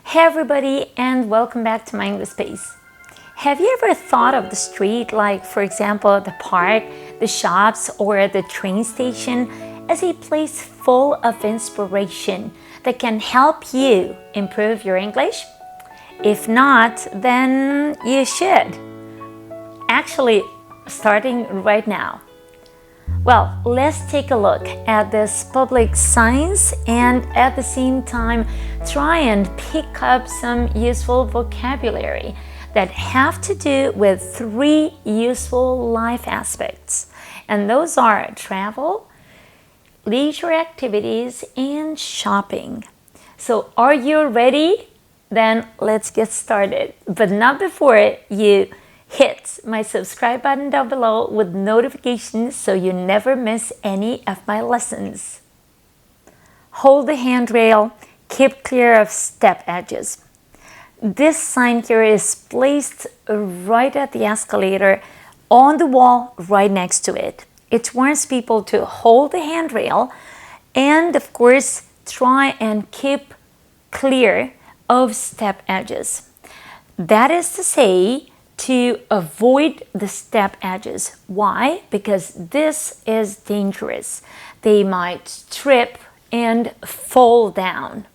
Hey everybody, and welcome back to my English Space. Have you ever thought of the street, like for example the park, the shops, or the train station, as a place full of inspiration that can help you improve your English? If not, then you should. Actually, starting right now. Well, let's take a look at this public signs and at the same time try and pick up some useful vocabulary that have to do with 3 useful life aspects. And those are travel, leisure activities, and shopping. So are you ready? Then let's get started. But not before you hit my subscribe button down below with notifications so you never miss any of my lessons. Hold the handrail, keep clear of step edges. This sign here is placed right at the escalator on the wall right next to it. It warns people to hold the handrail and of course try and keep clear of step edges. That is to say, to avoid the step edges. Why? Because this is dangerous. They might trip and fall down.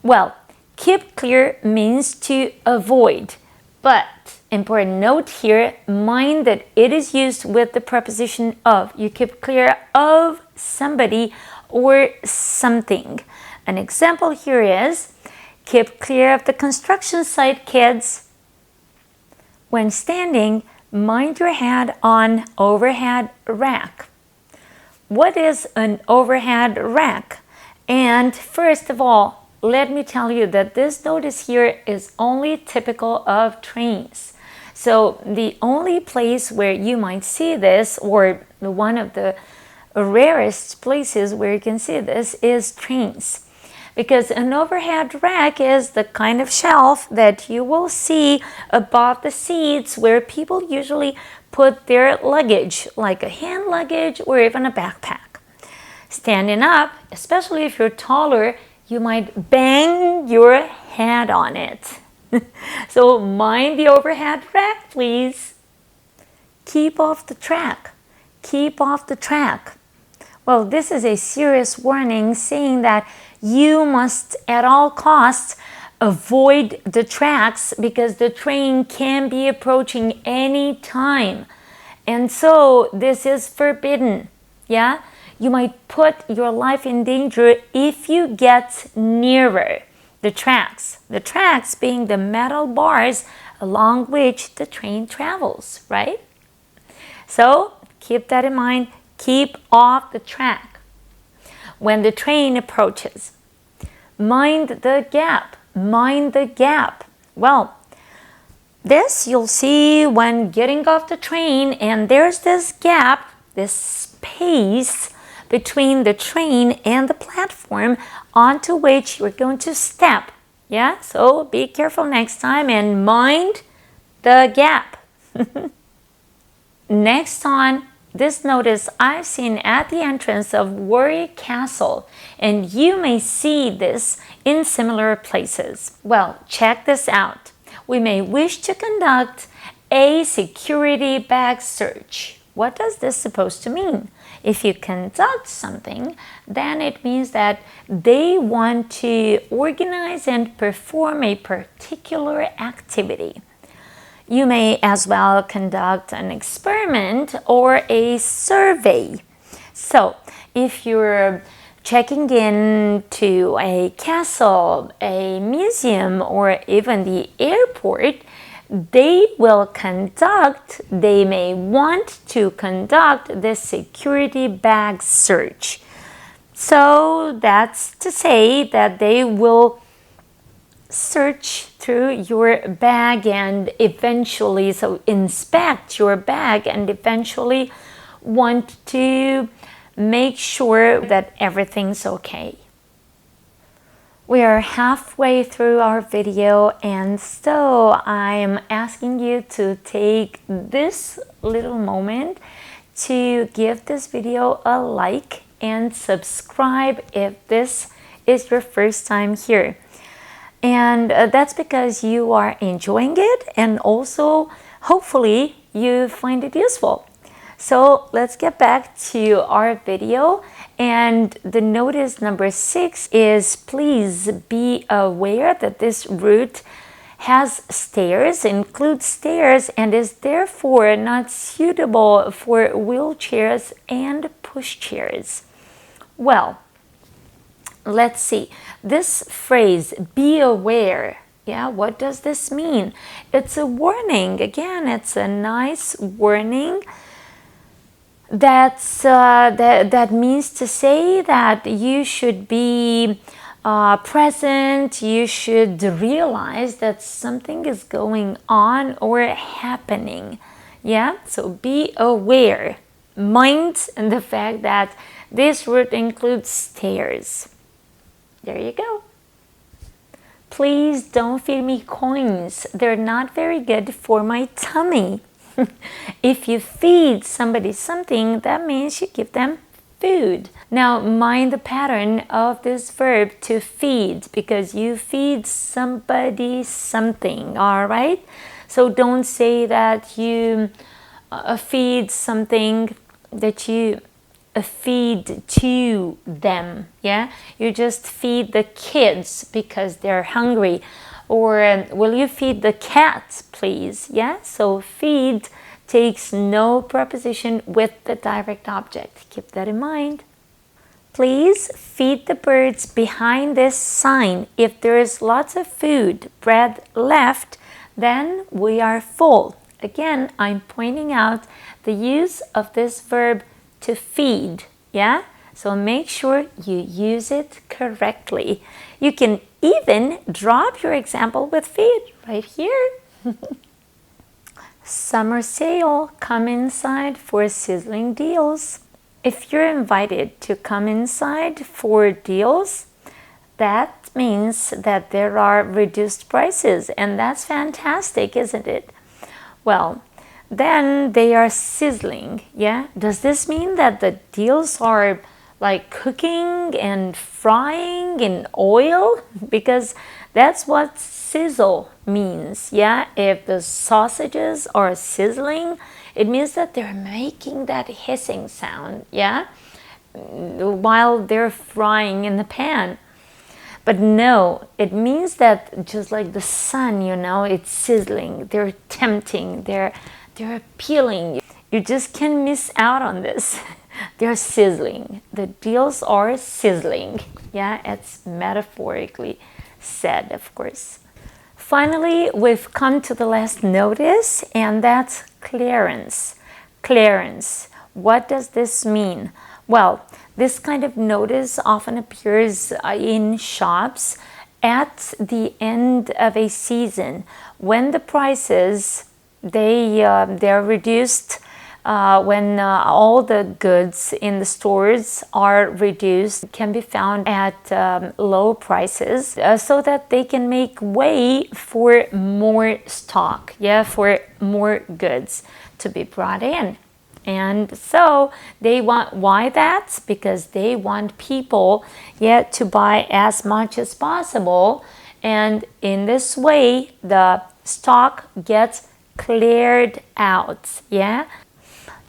Well, keep clear means to avoid, but important note here, mind that it is used with the preposition of. You keep clear of somebody or something. An example here is, keep clear of the construction site, kids. When standing, mind your head on overhead rack. What is an overhead rack? And first of all, let me tell you that this notice here is only typical of trains. So the only place where you might see this, or one of the rarest places where you can see this, is trains. Because an overhead rack is the kind of shelf that you will see above the seats where people usually put their luggage, like a hand luggage or even a backpack. Standing up, especially if you're taller, you might bang your head on it. So mind the overhead rack, please. Keep off the track. Keep off the track. Well, this is a serious warning saying that you must at all costs avoid the tracks because the train can be approaching any time. And so this is forbidden. Yeah? You might put your life in danger if you get nearer the tracks. The tracks being the metal bars along which the train travels, right? So keep that in mind. Keep off the track. When the train approaches, mind the gap. Mind the gap. Well, this you'll see when getting off the train, and there's this gap, this space between the train and the platform onto which you're going to step. Yeah, so be careful next time and mind the gap. Next on, this notice I've seen at the entrance of Warwick Castle, and you may see this in similar places. Well, check this out. We may wish to conduct a security bag search. What does this supposed to mean? If you conduct something, then it means that they want to organize and perform a particular activity. You may as well conduct an experiment or a survey. So, if you're checking in to a castle, a museum, or even the airport, they may want to conduct this security bag search. So that's to say that they will search through your bag and eventually, so inspect your bag and eventually want to make sure that everything's okay. We are halfway through our video, and so I am asking you to take this little moment to give this video a like and subscribe if this is your first time here. And that's because you are enjoying it, and also hopefully you find it useful. So let's get back to our video. And the notice number 6 is, please be aware that this route has stairs, includes stairs, and is therefore not suitable for wheelchairs and pushchairs. Well, let's see. This phrase, be aware, yeah, what does this mean? It's a warning. Again, it's a nice warning. That means to say that you should be present, you should realize that something is going on or happening. Yeah, so be aware. Mind the fact that this route includes stairs. There you go. Please don't feed me coins. They're not very good for my tummy. If you feed somebody something, that means you give them food. Now, mind the pattern of this verb to feed, because you feed somebody something, all right? So don't say that you feed something, that you feed to them, yeah? You just feed the kids because they're hungry. Or will you feed the cat, please? Yeah, so feed takes no preposition with the direct object. Keep that in mind. Please feed the birds behind this sign. If there is lots of food, bread left, then we are full. Again, I'm pointing out the use of this verb to feed, yeah? So make sure you use it correctly. You can even drop your example with feed right here. Summer sale, come inside for sizzling deals. If you're invited to come inside for deals, that means that there are reduced prices, and that's fantastic, isn't it? Well, then they are sizzling, yeah? Does this mean that the deals are like cooking and frying in oil? Because that's what sizzle means, yeah? If the sausages are sizzling, it means that they're making that hissing sound, yeah? While they're frying in the pan. But no, it means that just like the sun, you know, it's sizzling, they're tempting, they're appealing. You just can't miss out on this. They're sizzling. The deals are sizzling. Yeah, it's metaphorically said, of course. Finally, we've come to the last notice, and that's clearance. Clearance. What does this mean? Well, this kind of notice often appears in shops at the end of a season when the prices they're reduced. When all the goods in the stores are reduced, can be found at low prices, so that they can make way for more stock, yeah, for more goods to be brought in. And so they want, why that? Because they want people, yeah, to buy as much as possible, and in this way the stock gets cleared out, yeah.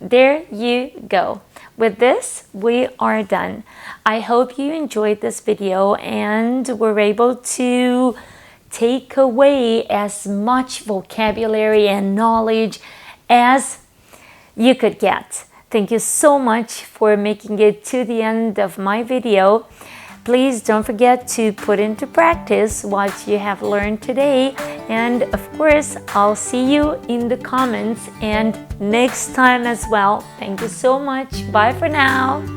There you go. With this, we are done. I hope you enjoyed this video and were able to take away as much vocabulary and knowledge as you could get. Thank you so much for making it to the end of my video. Please don't forget to put into practice what you have learned today. And of course, I'll see you in the comments and next time as well. Thank you so much. Bye for now.